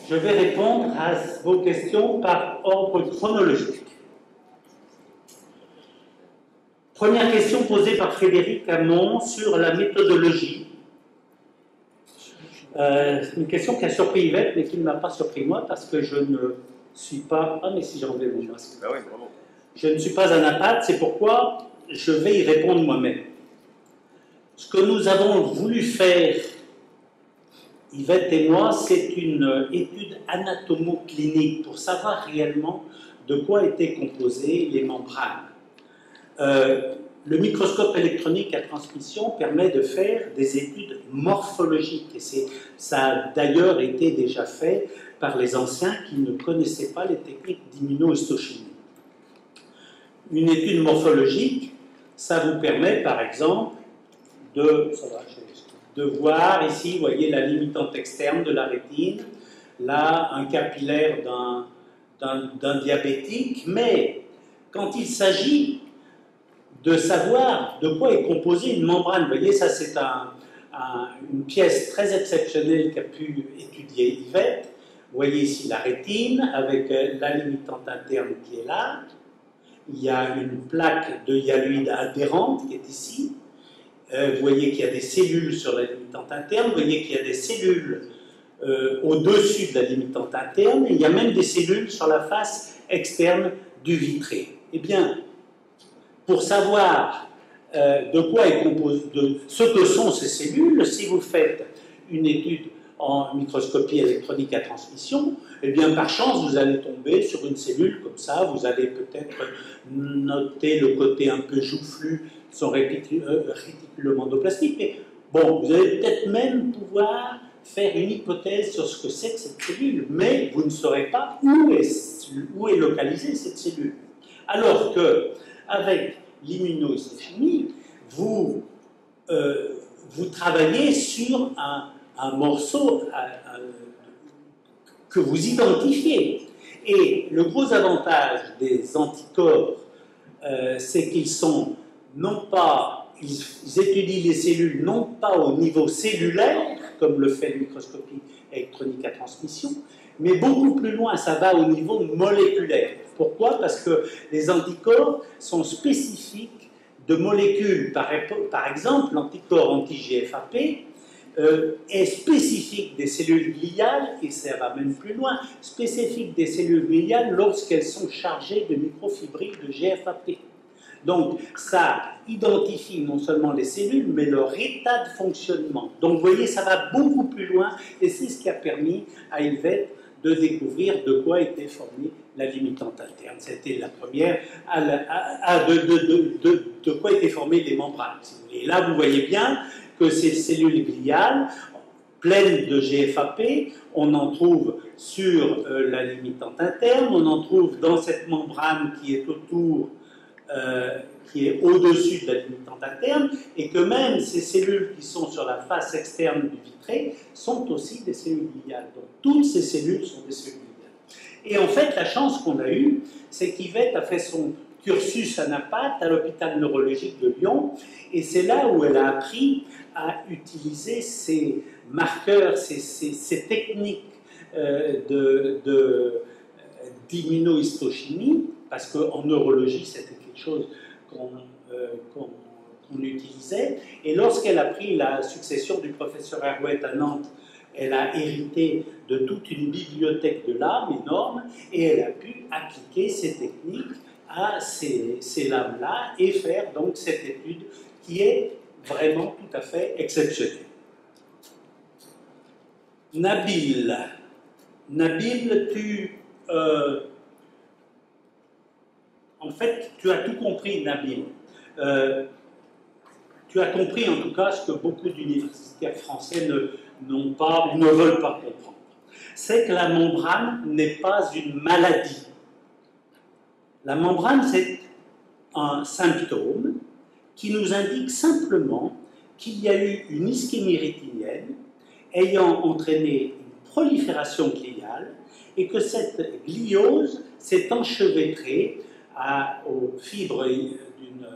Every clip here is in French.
Je vais répondre à vos questions par ordre chronologique. Première question posée par Frédéric Hamon sur la méthodologie. Une question qui a surpris Yvette, mais qui ne m'a pas surpris moi, parce que je ne suis pas... Ah, mais si j'ai enlevé mon masque. Ah oui, bravo. Je ne suis pas un apathe, c'est pourquoi je vais y répondre moi-même. Ce que nous avons voulu faire, Yvette et moi, c'est une étude anatomo-clinique pour savoir réellement de quoi étaient composées les membranes. Le microscope électronique à transmission permet de faire des études morphologiques, et ça a d'ailleurs été déjà fait par les anciens qui ne connaissaient pas les techniques d'immunohistochimie. Une étude morphologique, ça vous permet par exemple de voir ici, vous voyez la limitante externe de la rétine, là un capillaire d'un diabétique, mais quand il s'agit de savoir de quoi est composée une membrane, vous voyez, ça c'est une pièce très exceptionnelle qu'a pu étudier Yvette. Vous voyez ici la rétine avec la limitante interne qui est là. Il y a une plaque de hyaloïde adhérente qui est ici. Vous voyez qu'il y a des cellules sur la limitante interne. Vous voyez qu'il y a des cellules au-dessus de la limitante interne. Et il y a même des cellules sur la face externe du vitré. Eh bien, pour savoir de quoi est composé, de ce que sont ces cellules, si vous faites une étude en microscopie électronique à transmission, eh bien par chance vous allez tomber sur une cellule comme ça, vous allez peut-être noter le côté un peu joufflu de son réticulum endoplasmique, mais bon, vous allez peut-être même pouvoir faire une hypothèse sur ce que c'est que cette cellule, mais vous ne saurez pas où est localisée cette cellule. Alors que avec l'immunohistochimie, vous travaillez sur un morceau que vous identifiez. Et le gros avantage des anticorps, c'est qu'ils sont non pas, ils étudient les cellules non pas au niveau cellulaire, comme le fait la microscopie électronique à transmission, mais beaucoup plus loin, ça va au niveau moléculaire. Pourquoi? Parce que les anticorps sont spécifiques de molécules. Par exemple, l'anticorps anti-GFAP est spécifique des cellules gliales, et ça va même plus loin, spécifique des cellules gliales lorsqu'elles sont chargées de microfibrilles de GFAP. Donc, ça identifie non seulement les cellules, mais leur état de fonctionnement. Donc, vous voyez, ça va beaucoup plus loin, et c'est ce qui a permis à Yvette de découvrir de quoi était formée la limitante interne. C'était la première, de quoi étaient formées les membranes. Si vous voulez. Et là, vous voyez bien que ces cellules gliales, pleines de GFAP, on en trouve sur la limitante interne, on en trouve dans cette membrane qui est autour, qui est au-dessus de la limitante interne, et que même ces cellules qui sont sur la face externe du vitré sont aussi des cellules gliales. Donc toutes ces cellules sont des cellules gliales. Et en fait, la chance qu'on a eue, c'est qu'Yvette a fait son cursus à Naples, à l'hôpital neurologique de Lyon, et c'est là où elle a appris à utiliser ces marqueurs, ces techniques d'immunohistochimie, parce qu'en neurologie, c'était quelque chose qu'on utilisait. Et lorsqu'elle a pris la succession du professeur Herouet à Nantes, elle a hérité de toute une bibliothèque de lames énorme, et elle a pu appliquer ces techniques à ces lames-là et faire donc cette étude qui est vraiment tout à fait exceptionnelle. Nabil, en fait, tu as tout compris, Nabil. Tu as compris en tout cas ce que beaucoup d'universitaires français n'ont pas ou ne veulent pas comprendre. C'est que la membrane n'est pas une maladie. La membrane, c'est un symptôme qui nous indique simplement qu'il y a eu une ischémie rétinienne ayant entraîné une prolifération gliale et que cette gliose s'est enchevêtrée aux fibres d'une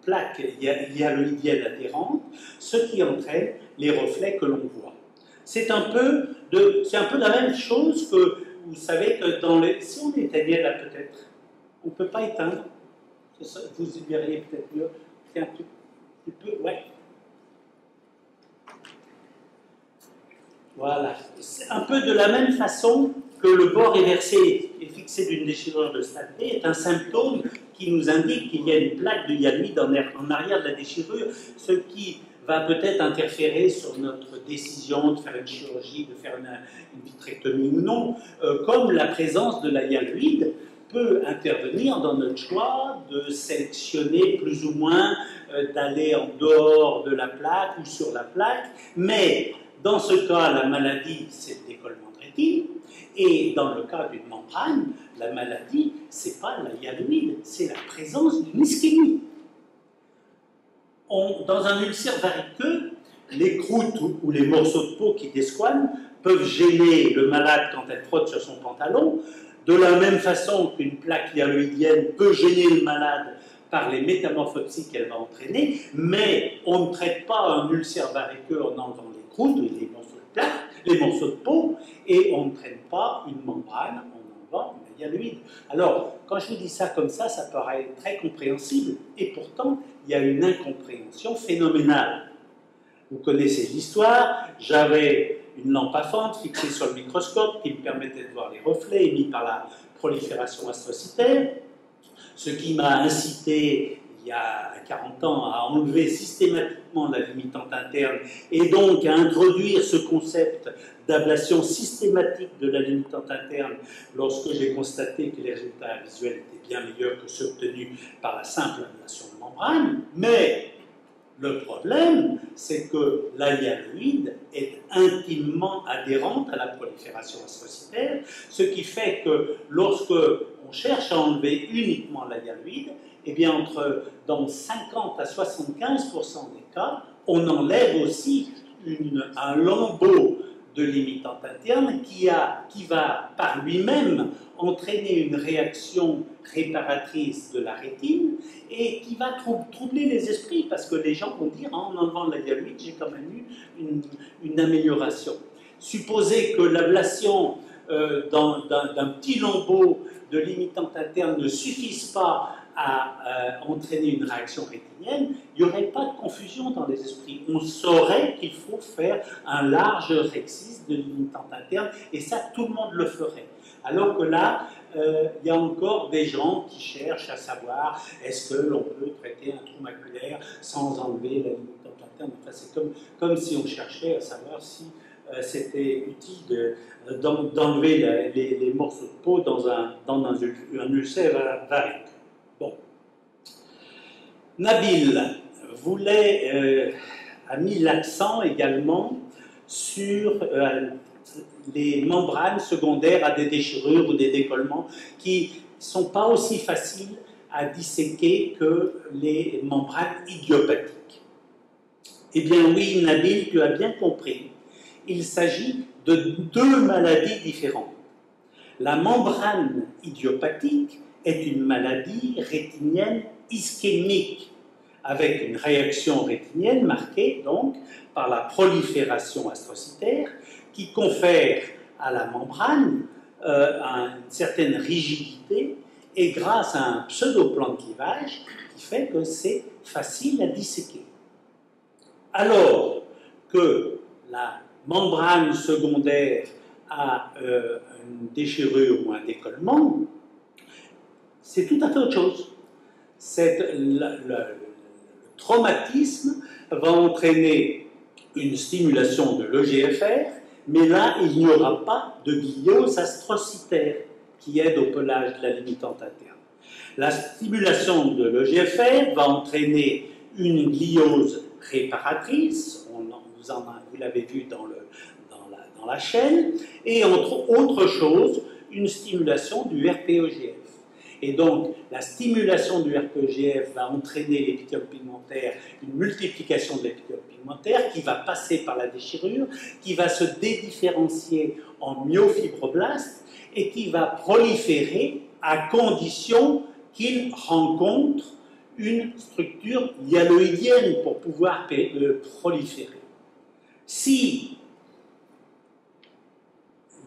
plaque hyaloïdienne adhérente, ce qui entraîne les reflets que l'on voit. C'est un peu la même chose que, vous savez que si on éteignait là peut-être, on ne peut pas éteindre. Ça, vous y verriez peut-être mieux. C'est un petit peu, ouais. Voilà. C'est un peu de la même façon que le bord réversé et fixé d'une déchirure de stade B est un symptôme qui nous indique qu'il y a une plaque de hyaluride en arrière de la déchirure, ce qui va peut-être interférer sur notre décision de faire une chirurgie, de faire une vitrectomie ou non, comme la présence de la hyaluride peut intervenir dans notre choix de sélectionner plus ou moins, d'aller en dehors de la plaque ou sur la plaque, mais dans ce cas, la maladie, c'est le décollement de rétine, et dans le cas d'une membrane, la maladie, ce n'est pas la hyaluride, c'est la présence d'une ischémie. Dans un ulcère variqueux, les croûtes ou les morceaux de peau qui desquament peuvent gêner le malade quand elle frotte sur son pantalon, de la même façon qu'une plaque hyaluridienne peut gêner le malade par les métamorphopsies qu'elle va entraîner, mais on ne traite pas un ulcère variqueux en enlevant les croûtes, les morceaux de plaque, les morceaux de peau, et on ne traite pas une membrane en enlevant une hyaluride. Alors, quand je vous dis ça comme ça paraît très compréhensible, et pourtant, il y a une incompréhension phénoménale. Vous connaissez l'histoire, j'avais une lampe à fente fixée sur le microscope qui me permettait de voir les reflets émis par la prolifération astrocytaire, ce qui m'a incité, il y a 40 ans, à enlever systématiquement la limitante interne et donc à introduire ce concept d'ablation systématique de la limitante interne lorsque j'ai constaté que les résultats visuels étaient bien meilleurs que ceux obtenus par la simple ablation de membrane. Mais le problème, c'est que la hyaluride est intimement adhérente à la prolifération astrocytaire, ce qui fait que lorsque on cherche à enlever uniquement la hyaluride, eh bien dans 50 à 75% des cas, on enlève aussi un lambeau de limitante interne qui va par lui-même entraîner une réaction réparatrice de la rétine et qui va troubler les esprits parce que les gens vont dire en enlevant la hyaluride, j'ai quand même eu une amélioration. Supposez que l'ablation d'un petit lambeau de limitante interne ne suffise pas à entraîner une réaction rétinienne, il n'y aurait pas de confusion dans les esprits. On saurait qu'il faut faire un large rexis de limitante interne, et ça, tout le monde le ferait. Alors que là, il y a encore des gens qui cherchent à savoir est-ce que l'on peut traiter un trou maculaire sans enlever la limitante interne. Enfin, c'est comme si on cherchait à savoir si c'était utile d'enlever les morceaux de peau dans un ulcère varique. Bon. Nabil a mis l'accent également sur les membranes secondaires à des déchirures ou des décollements qui ne sont pas aussi faciles à disséquer que les membranes idiopathiques. Eh bien oui, Nabil, tu as bien compris. Il s'agit de deux maladies différentes. La membrane idiopathique est une maladie rétinienne ischémique, avec une réaction rétinienne marquée donc par la prolifération astrocytaire qui confère à la membrane une certaine rigidité et grâce à un pseudo-plan de clivage qui fait que c'est facile à disséquer. Alors que la membrane secondaire a une déchirure ou un décollement, c'est tout à fait autre chose. Le traumatisme va entraîner une stimulation de l'EGFR, mais là, il n'y aura pas de gliose astrocytaire qui aide au pelage de la limitante interne. La stimulation de l'EGFR va entraîner une gliose réparatrice, vous l'avez vu dans la chaîne, et entre autres choses, une stimulation du RPEGF. Et donc, la stimulation du RPEGF va entraîner l'épithélium pigmentaire, une multiplication de l'épithélium pigmentaire qui va passer par la déchirure, qui va se dédifférencier en myofibroblastes et qui va proliférer à condition qu'il rencontre une structure hyaloïdienne pour pouvoir proliférer. Si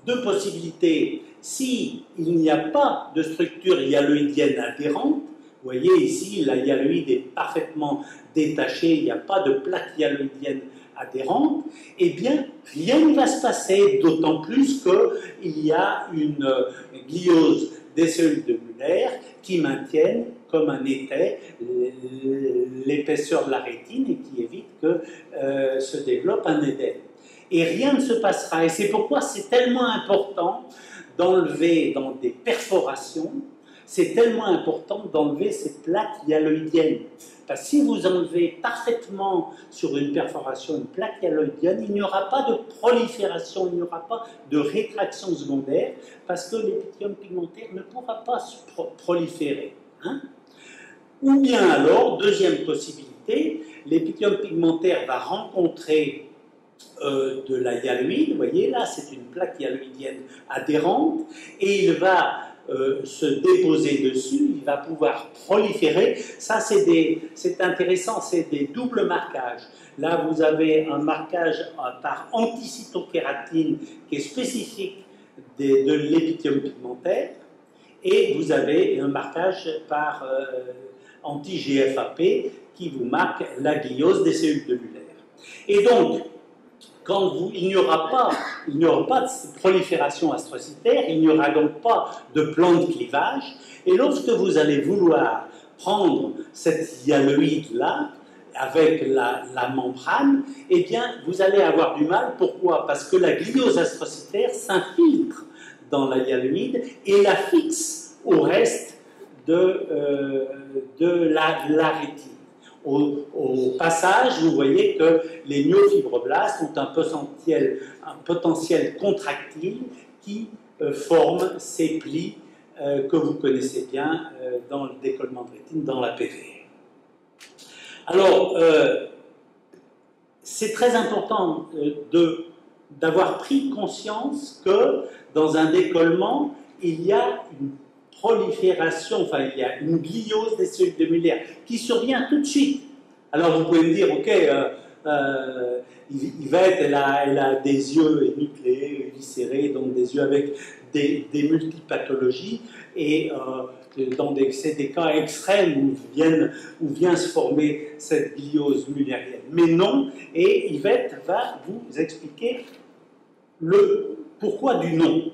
deux possibilités. Si il n'y a pas de structure hyaloïdienne adhérente, vous voyez ici, la hyaloïde est parfaitement détachée, il n'y a pas de plaque hyaloïdienne adhérente, eh bien, rien ne va se passer, d'autant plus qu'il y a une gliose des cellules de Muller qui maintiennent, comme un étai, l'épaisseur de la rétine et qui évite que se développe un édème. Et rien ne se passera. Et c'est pourquoi c'est tellement important d'enlever dans des perforations, c'est tellement important d'enlever ces plaques hyaloïdiennes. Parce que si vous enlevez parfaitement sur une perforation une plaque hyaloïdienne, il n'y aura pas de prolifération, il n'y aura pas de rétraction secondaire, parce que l'épithélium pigmentaire ne pourra pas se proliférer. Hein? Ou bien alors, deuxième possibilité, l'épithélium pigmentaire va rencontrer de la hyaloïde, vous voyez là, c'est une plaque hyaloïdienne adhérente, et il va se déposer dessus, il va pouvoir proliférer. Ça, c'est intéressant, c'est des doubles marquages. Là, vous avez un marquage par anticytokératine qui est spécifique de l'épithélium pigmentaire, et vous avez un marquage par anti-GFAP qui vous marque la gliose des cellules de Muller. Et donc, il n'y aura pas de prolifération astrocytaire, il n'y aura donc pas de plan de clivage, et lorsque vous allez vouloir prendre cette hyaloïde-là, avec la membrane, eh bien, vous allez avoir du mal. Pourquoi? Parce que la gliose astrocytaire s'infiltre dans la hyaloïde et la fixe au reste de la rétine. Au passage, vous voyez que les myofibroblastes ont un potentiel contractile qui forme ces plis que vous connaissez bien dans le décollement de rétine, dans la PV. Alors, c'est très important d'avoir pris conscience que dans un décollement, il y a une prolifération, enfin il y a une gliose des cellules de Muller qui survient tout de suite. Alors vous pouvez me dire, ok, Yvette, elle a des yeux énucléés, éviscérés, donc des yeux avec des multipathologies, et c'est des cas extrêmes où vient se former cette gliose mullérienne. Mais non, et Yvette va vous expliquer le pourquoi du non.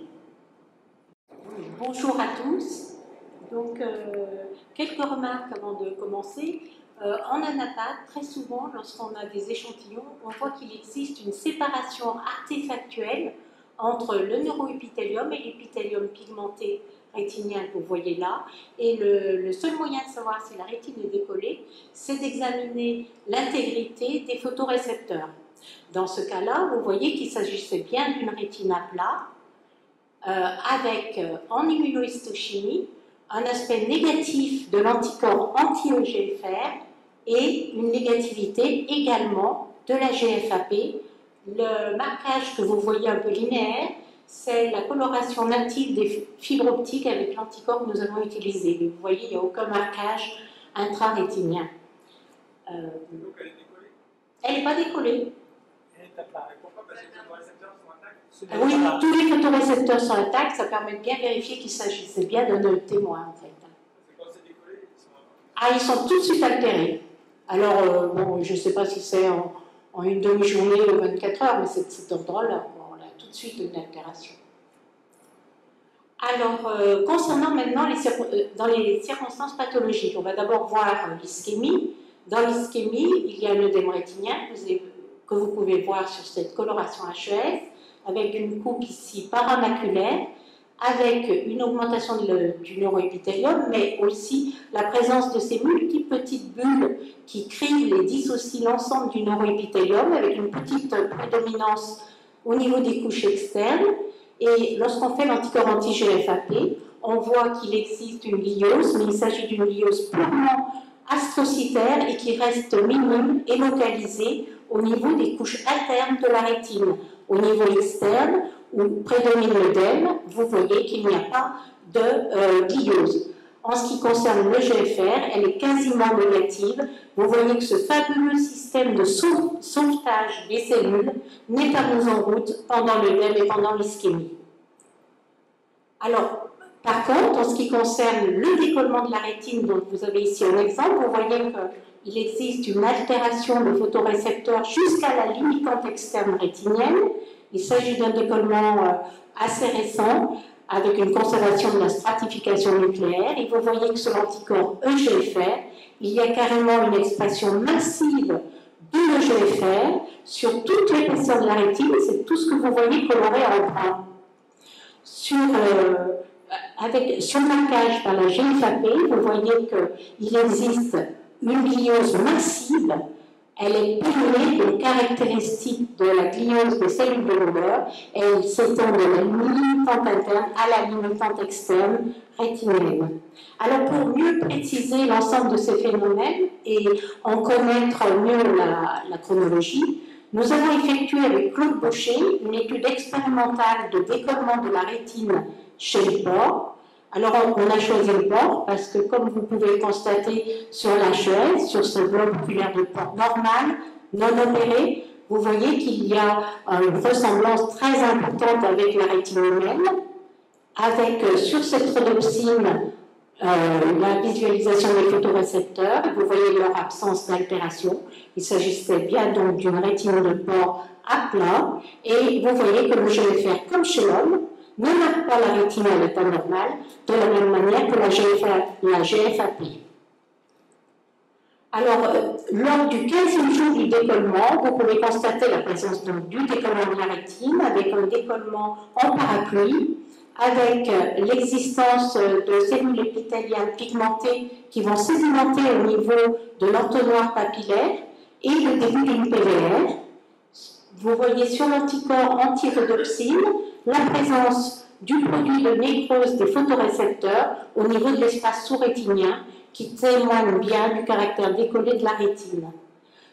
Bonjour à tous. Donc, quelques remarques avant de commencer. En anapathie, très souvent, lorsqu'on a des échantillons, on voit qu'il existe une séparation artefactuelle entre le neuroépithélium et l'épithélium pigmenté rétinien que vous voyez là. Et le seul moyen de savoir si la rétine est décollée, c'est d'examiner l'intégrité des photorécepteurs. Dans ce cas-là, vous voyez qu'il s'agissait bien d'une rétine à plat, avec en immunohistochimie un aspect négatif de l'anticorps anti-EGFR et une négativité également de la GFAP. Le marquage que vous voyez un peu linéaire, c'est la coloration native des fibres optiques avec l'anticorps que nous avons utilisé. Mais vous voyez, il n'y a aucun marquage intrarétinien. Donc elle est décollée? Elle n'est pas décollée. Elle est à plat. Et pourquoi? Parce que les photorécepteurs sont intacts? Oui, tous les photorécepteurs sont intacts, ça permet de bien vérifier qu'il s'agissait bien d'un témoin en fait. C'est quand c'est décollé, ils sont intacts. Ah, ils sont tout de suite altérés. Alors, bon, je ne sais pas si c'est en une demi-journée ou 24 heures, mais c'est de cet ordre-là. On a tout de suite une altération. Alors, concernant maintenant dans les circonstances pathologiques, on va d'abord voir l'ischémie. Dans l'ischémie, il y a un œdème rétinien que vous pouvez voir sur cette coloration HES, avec une coupe ici paramaculaire, avec une augmentation du neuroépithélium, mais aussi la présence de ces multiples petites bulles qui crient et dissocient l'ensemble du neuroépithélium, avec une petite prédominance au niveau des couches externes. Et lorsqu'on fait l'anticorps anti-GFAP, on voit qu'il existe une gliose, mais il s'agit d'une gliose purement astrocytaire et qui reste minime et localisée au niveau des couches internes de la rétine. Au niveau externe, où prédomine l'œdème, vous voyez qu'il n'y a pas de gliose. En ce qui concerne le GFR, elle est quasiment négative. Vous voyez que ce fabuleux système de sauvetage des cellules n'est pas mis en route pendant l'œdème et pendant l'ischémie. Alors, par contre, en ce qui concerne le décollement de la rétine, dont vous avez ici un exemple, vous voyez qu'il existe une altération des photorécepteurs jusqu'à la limitante externe rétinienne. Il s'agit d'un décollement assez récent, avec une conservation de la stratification nucléaire. Et vous voyez que sur l'anticorps EGFR, il y a carrément une expression massive de l'EGFR sur toute l'épaisseur de la rétine. C'est tout ce que vous voyez coloré en brun. Sur le marquage par la GFAP, vous voyez qu'il existe une gliose massive. Elle est périmée de caractéristiques de la gliose des cellules de l'odeur et elle s'étend de la limitante interne à la limitante externe rétinienne. Alors, pour mieux préciser l'ensemble de ces phénomènes et en connaître mieux la chronologie, nous avons effectué avec Claude Baucher une étude expérimentale de décollement de la rétine chez le porc. Alors, on a choisi le porc parce que, comme vous pouvez le constater sur la chaise, sur ce globe oculaire de porc normal, non opéré, vous voyez qu'il y a une ressemblance très importante avec la rétine humaine, avec sur cette rhodopsine la visualisation des photorécepteurs. Vous voyez leur absence d'altération. Il s'agissait bien donc d'une rétine de porc à plat. Et vous voyez que le GFR, comme chez l'homme, ne marque pas la rétine à l'état normal de la même manière que la GFAP. Alors, lors du 15e jour du décollement, vous pouvez constater la présence donc, du décollement de la rétine avec un décollement en parapluie, avec l'existence de cellules épithéliales pigmentées qui vont sédimenter au niveau de l'entonnoir papillaire et le début d'une PVR. Vous voyez sur l'anticorps anti-rhodopsine la présence du produit de nécrose des photorécepteurs au niveau de l'espace sous-rétinien qui témoigne bien du caractère décollé de la rétine.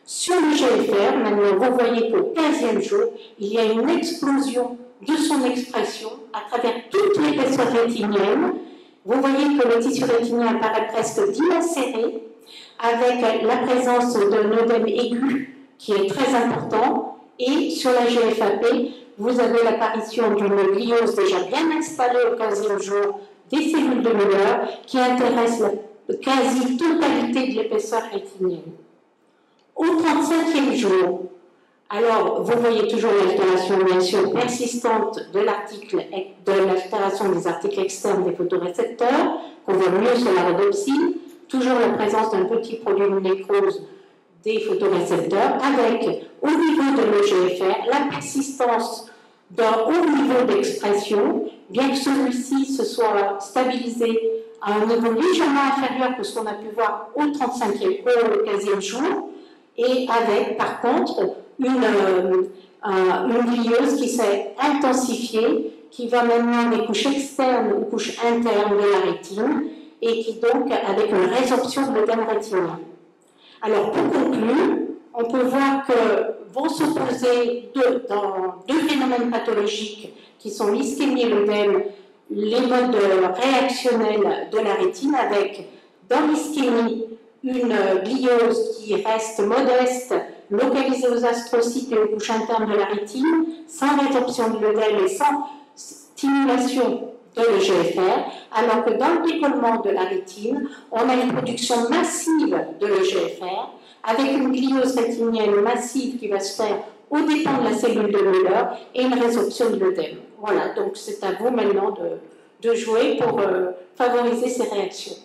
Sur le GFR, maintenant, vous voyez qu'au 15e jour, il y a une explosion de son expression à travers toute l'épaisseur rétinienne. Vous voyez que le tissu rétinien apparaît presque dilacéré, avec la présence d'un œdème aigu qui est très important, et sur la GFAP, vous avez l'apparition d'une gliose déjà bien installée au 15e jour des cellules de Müller qui intéressent la quasi-totalité de l'épaisseur rétinienne. Au 35e jour, alors vous voyez toujours l'altération bien sûr persistante de l'altération des articles externes des photorécepteurs, qu'on voit mieux sur la rhodopsine, toujours la présence d'un petit produit de nécrose des photorécepteurs, avec au niveau de l'EGFR la persistance d'un haut niveau d'expression, bien que celui-ci se soit stabilisé à un niveau légèrement inférieur que ce qu'on a pu voir au 15e jour, et avec par contre une gliose qui s'est intensifiée, qui va maintenant des couches externes aux couches internes de la rétine, et qui donc avec une résorption de l'œdème rétinien. Alors pour conclure, on peut voir que vont s'opposer deux phénomènes pathologiques qui sont l'ischémie et l'œdème, les modes réactionnels de la rétine, avec dans l'ischémie une gliose qui reste modeste, localisée aux astrocytes et aux couches internes de la rétine, sans résorption de l'œdème et sans stimulation de l'EGFR, alors que dans le décollement de la rétine, on a une production massive de l'EGFR, avec une gliose rétinienne massive qui va se faire au dépend de la cellule de Müller et une résorption de l'œdème. Voilà, donc c'est à vous maintenant de jouer pour favoriser ces réactions.